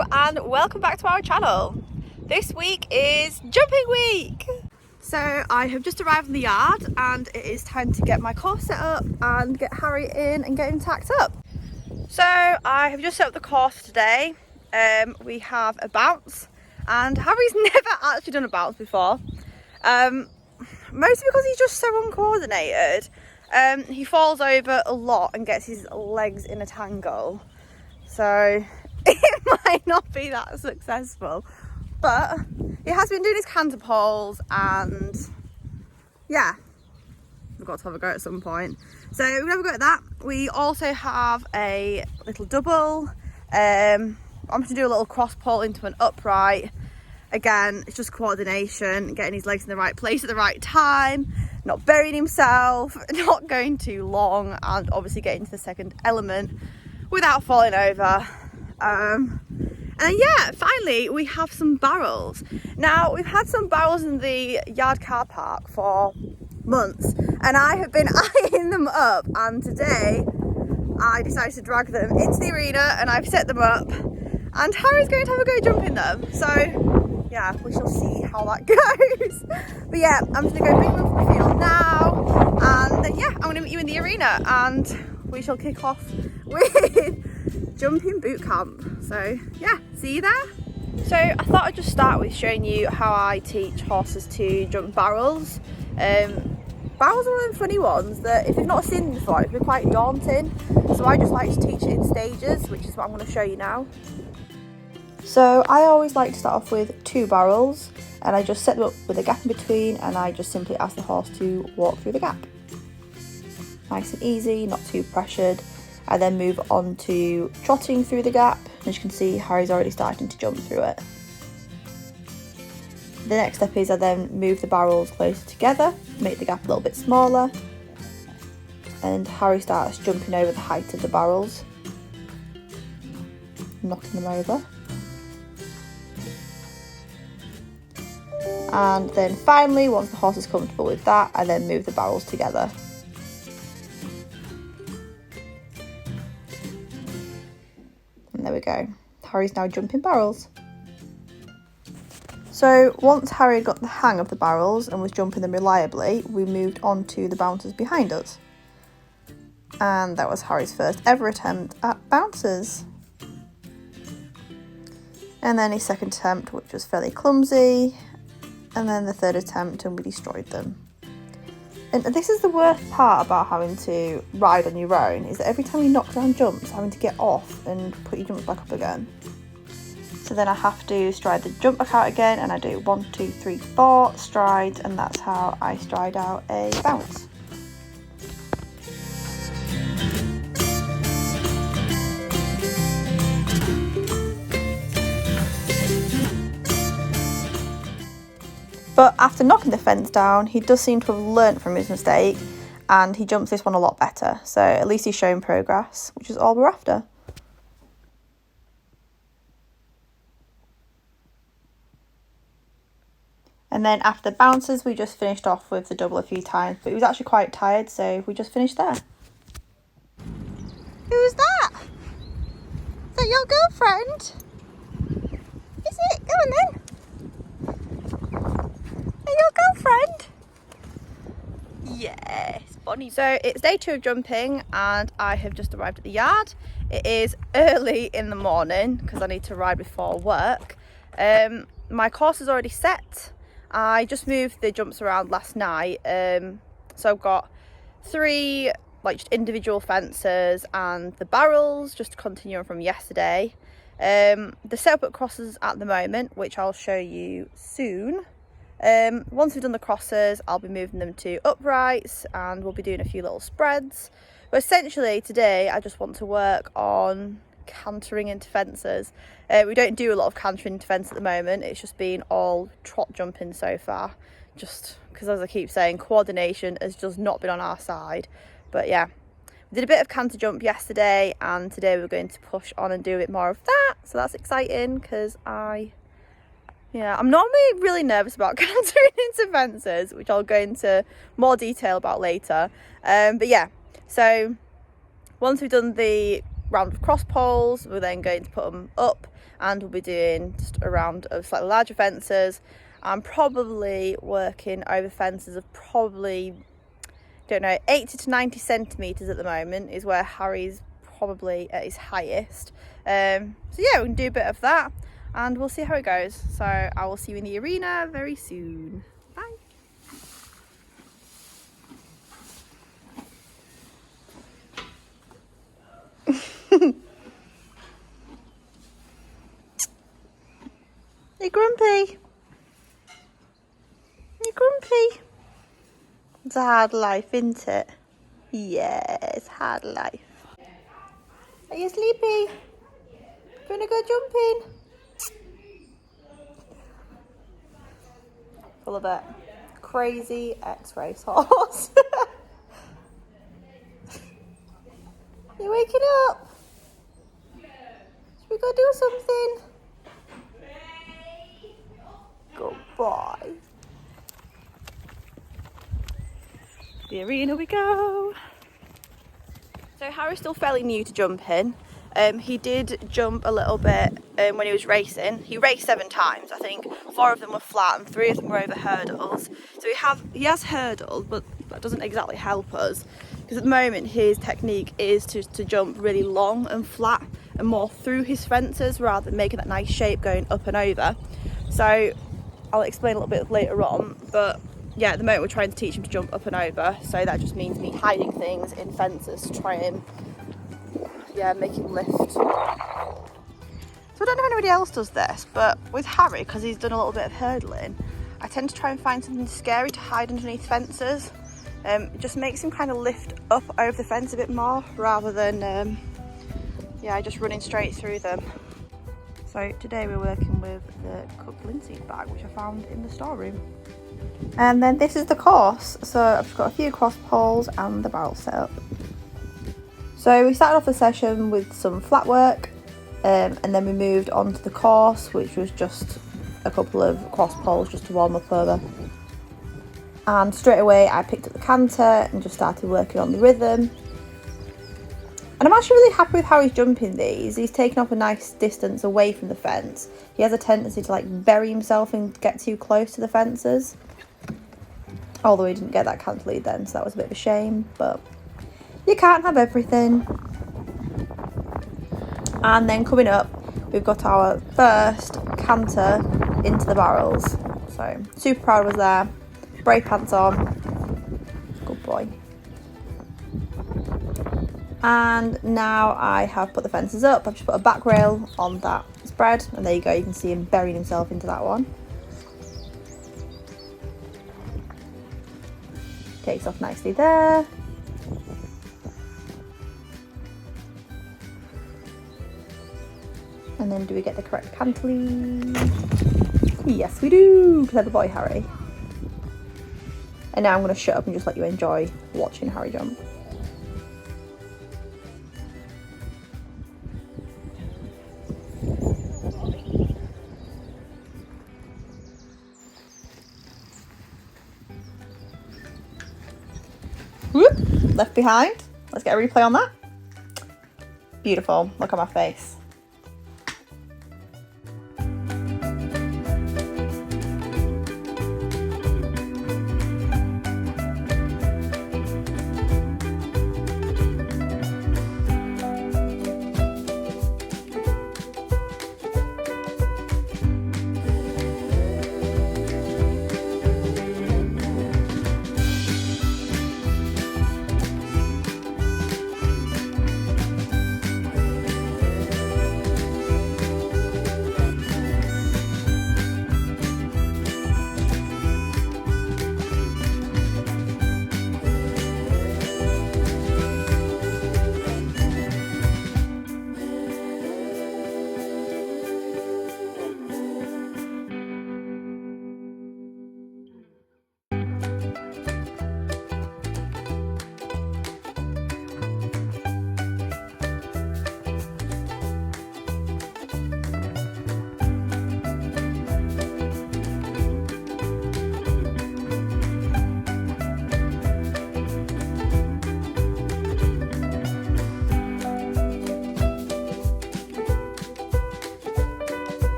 Hello and welcome back to our channel. This week is jumping week. So I have just arrived in the yard and it is time to get my course set up and get Harry in and get him tacked up. So I have just set up the course for today. We have a bounce and Harry's never actually done a bounce before. Mostly because he's just so uncoordinated. He falls over a lot and gets his legs in a tangle. So it might not be that successful. But he has been doing his canter poles and yeah, we've got to have a go at some point. So we're gonna have a go at that. We also have a little double. I'm going to do a little cross pull into an upright. Again, it's just coordination, getting his legs in the right place at the right time, not burying himself, not going too long, and obviously getting to the second element without falling over. And then yeah, finally we have some barrels. Now we've had some barrels in the yard car park for months and I have been eyeing them up, and today I decided to drag them into the arena and I've set them up and Harry's going to have a go jumping them. So yeah, we shall see how that goes. But yeah, I'm just gonna go bring them from the field now, and then yeah, I'm gonna meet you in the arena and we shall kick off with jumping boot camp. So yeah, see you there. So I thought I'd just start with showing you how I teach horses to jump barrels. Barrels are one of the funny ones that if you've not seen them before, it can be quite daunting. So I just like to teach it in stages, which is what I'm going to show you now. So I always like to start off with 2 barrels and I just set them up with a gap in between and I just simply ask the horse to walk through the gap. Nice and easy, not too pressured. I then move on to trotting through the gap. As you can see, Harry's already starting to jump through it. The next step is I then move the barrels closer together, make the gap a little bit smaller, and Harry starts jumping over the height of the barrels, knocking them over. And then finally, once the horse is comfortable with that, I then move the barrels together. And there we go. Harry's now jumping barrels. So once Harry had got the hang of the barrels and was jumping them reliably, we moved on to the bouncers behind us. And that was Harry's first ever attempt at bouncers. And then his second attempt, which was fairly clumsy. And then the third attempt and we destroyed them. And this is the worst part about having to ride on your own, is that every time you knock down jumps, having to get off and put your jumps back up again. So then I have to stride the jump back out again and I do 1, 2, 3, 4 strides, and that's how I stride out a bounce. But after knocking the fence down, he does seem to have learnt from his mistake and he jumps this one a lot better. So at least he's showing progress, which is all we're after. And then after the bounces, we just finished off with the double a few times, but he was actually quite tired, so we just finished there. Who's that? Is that your girlfriend? Is it? Go on then. Your girlfriend? Yes, Bonnie. So it's day 2 of jumping and I have just arrived at the yard. It is early in the morning because I need to ride before work. My course is already set. I just moved the jumps around last night. So I've got 3 like just individual fences and the barrels just to continue on from yesterday. The setup at crosses at the moment, which I'll show you soon. Once we've done the crosses, I'll be moving them to uprights and we'll be doing a few little spreads. But essentially today I just want to work on cantering into fences. We don't do a lot of cantering into fence at the moment. It's just been all trot jumping so far, just because, as I keep saying, coordination has just not been on our side. But yeah, we did a bit of canter jump yesterday and today we're going to push on and do a bit more of that. So that's exciting because I'm normally really nervous about cantering into fences, which I'll go into more detail about later. But yeah, so once we've done the round of cross poles. We're then going to put them up, and we'll be doing just a round of slightly larger fences. I'm probably working over fences of probably, don't know, 80 to 90 centimetres at the moment is where Harry's probably at his highest. So yeah, we can do a bit of that and we'll see how it goes. So I will see you in the arena very soon. Bye. You grumpy? You grumpy? It's a hard life, isn't it? Yeah, it's hard life. Are you sleepy? Gonna go jumping? Full of it. Crazy Exracehorse. You waking up? Should we go do something? Goodbye. The arena we go. So Harry's still fairly new to jumping. He did jump a little bit when he was racing. He raced 7 times. I think 4 of them were flat and 3 of them were over hurdles. So he has hurdled, but that doesn't exactly help us, because at the moment his technique is to jump really long and flat and more through his fences rather than making that nice shape going up and over. So I'll explain a little bit later on, but yeah, at the moment we're trying to teach him to jump up and over, so that just means me hiding things in fences to try and make him lift. So I don't know if anybody else does this, but with Harry, because he's done a little bit of hurdling, I tend to try and find something scary to hide underneath fences. It just makes him kind of lift up over the fence a bit more rather than just running straight through them. So today we're working with the cooked linseed bag, which I found in the storeroom. And then this is the course. So I've just got a few cross poles and the barrel set up. So we started off the session with some flat work, and then we moved on to the course, which was just a couple of cross poles just to warm up over. And straight away I picked up the canter and just started working on the rhythm. And I'm actually really happy with how he's jumping these. He's taken up a nice distance away from the fence. He has a tendency to bury himself and get too close to the fences. Although he didn't get that canter lead then, so that was a bit of a shame, but you can't have everything. And then coming up, we've got our first canter into the barrels. So super proud was there. Brake pants on. Good boy. And now I have put the fences up. I've just put a back rail on that spread, and there you go, you can see him burying himself into that one. Takes off nicely there. And then do we get the correct canter lead? Yes we do! Clever boy, Harry. And now I'm going to shut up and just let you enjoy watching Harry jump. Whoop! Left behind. Let's get a replay on that. Beautiful. Look at my face.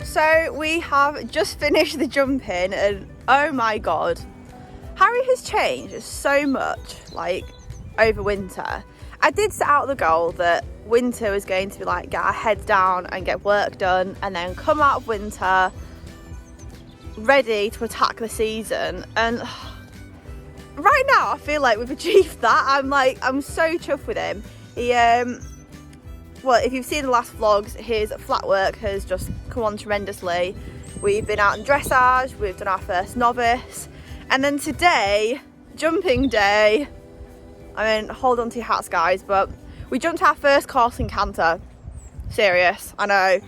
So we have just finished the jumping and oh my god, Harry has changed so much like over winter. I did set out the goal that winter was going to be like get our heads down and get work done and then come out of winter ready to attack the season, and right now I feel like we've achieved that. I'm so chuffed with him. He well, if you've seen the last vlogs, his flatwork has just come on tremendously. We've been out in dressage, we've done our first novice, and then today, jumping day, I mean, hold on to your hats guys, but we jumped our first course in CANTER. Serious, I know.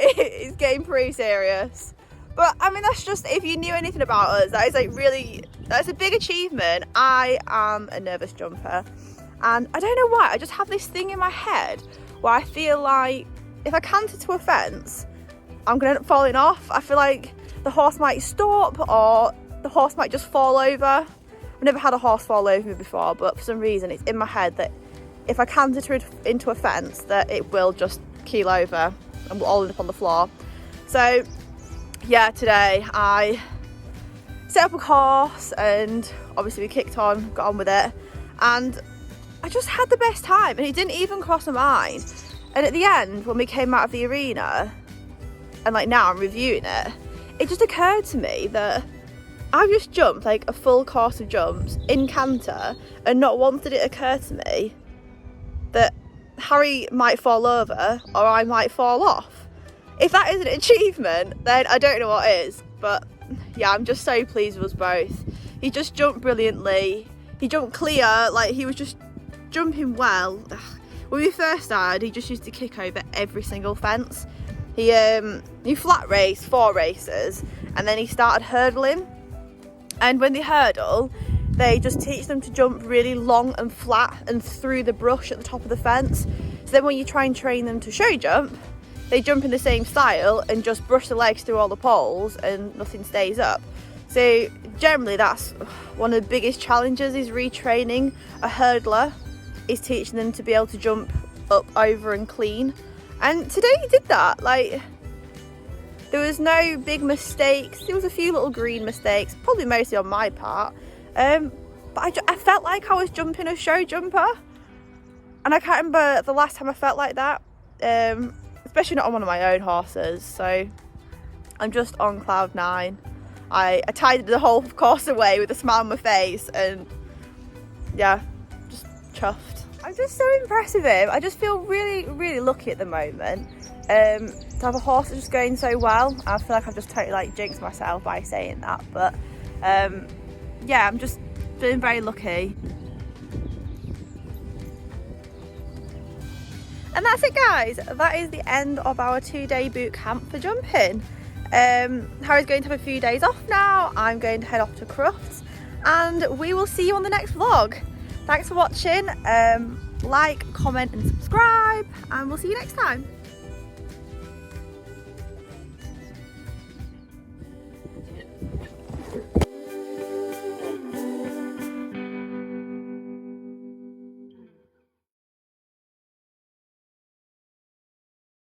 It's getting pretty serious. But I mean, that's just, if you knew anything about us, that is like really, that's a big achievement. I am a nervous jumper. And I don't know why, I just have this thing in my head where I feel like if I canter to a fence, I'm going to end up falling off. I feel like the horse might stop or the horse might just fall over. I've never had a horse fall over me before, but for some reason it's in my head that if I canter into a fence, that it will just keel over and we'll all end up on the floor. So yeah, today I set up a course and obviously we kicked on, got on with it, and I just had the best time and it didn't even cross my mind. And at the end, when we came out of the arena, and like now I'm reviewing it, it just occurred to me that I've just jumped like a full course of jumps in CANTER, and not once did it occur to me that Harry might fall over or I might fall off. If that is an achievement, then I don't know what is. But yeah, I'm just so pleased with us both. He just jumped brilliantly. He jumped clear, like he was just jumping well. When we first started, he just used to kick over every single fence. He flat raced 4 races and then he started hurdling. And when they hurdle, they just teach them to jump really long and flat and through the brush at the top of the fence. So then when you try and train them to show jump, they jump in the same style and just brush the legs through all the poles and nothing stays up. So generally that's one of the biggest challenges, is retraining a hurdler, is teaching them to be able to jump up, over and clean. And today he did that. Like, there was no big mistakes. There was a few little green mistakes, probably mostly on my part. But I felt like I was jumping a show jumper. And I can't remember the last time I felt like that. Especially not on one of my own horses. So I'm just on cloud 9. I tidied the whole course away with a smile on my face, and yeah, just chuffed. I'm just so impressed with him. I just feel really, really lucky at the moment to have a horse that's just going so well. I feel like I've just totally like jinxed myself by saying that, but yeah, I'm just feeling very lucky. And that's it guys, that is the end of our 2-day boot camp for jumping. Harry's going to have a few days off now. I'm going to head off to Crufts and we will see you on the next vlog. Thanks for watching. Like, comment and subscribe, and we'll see you next time.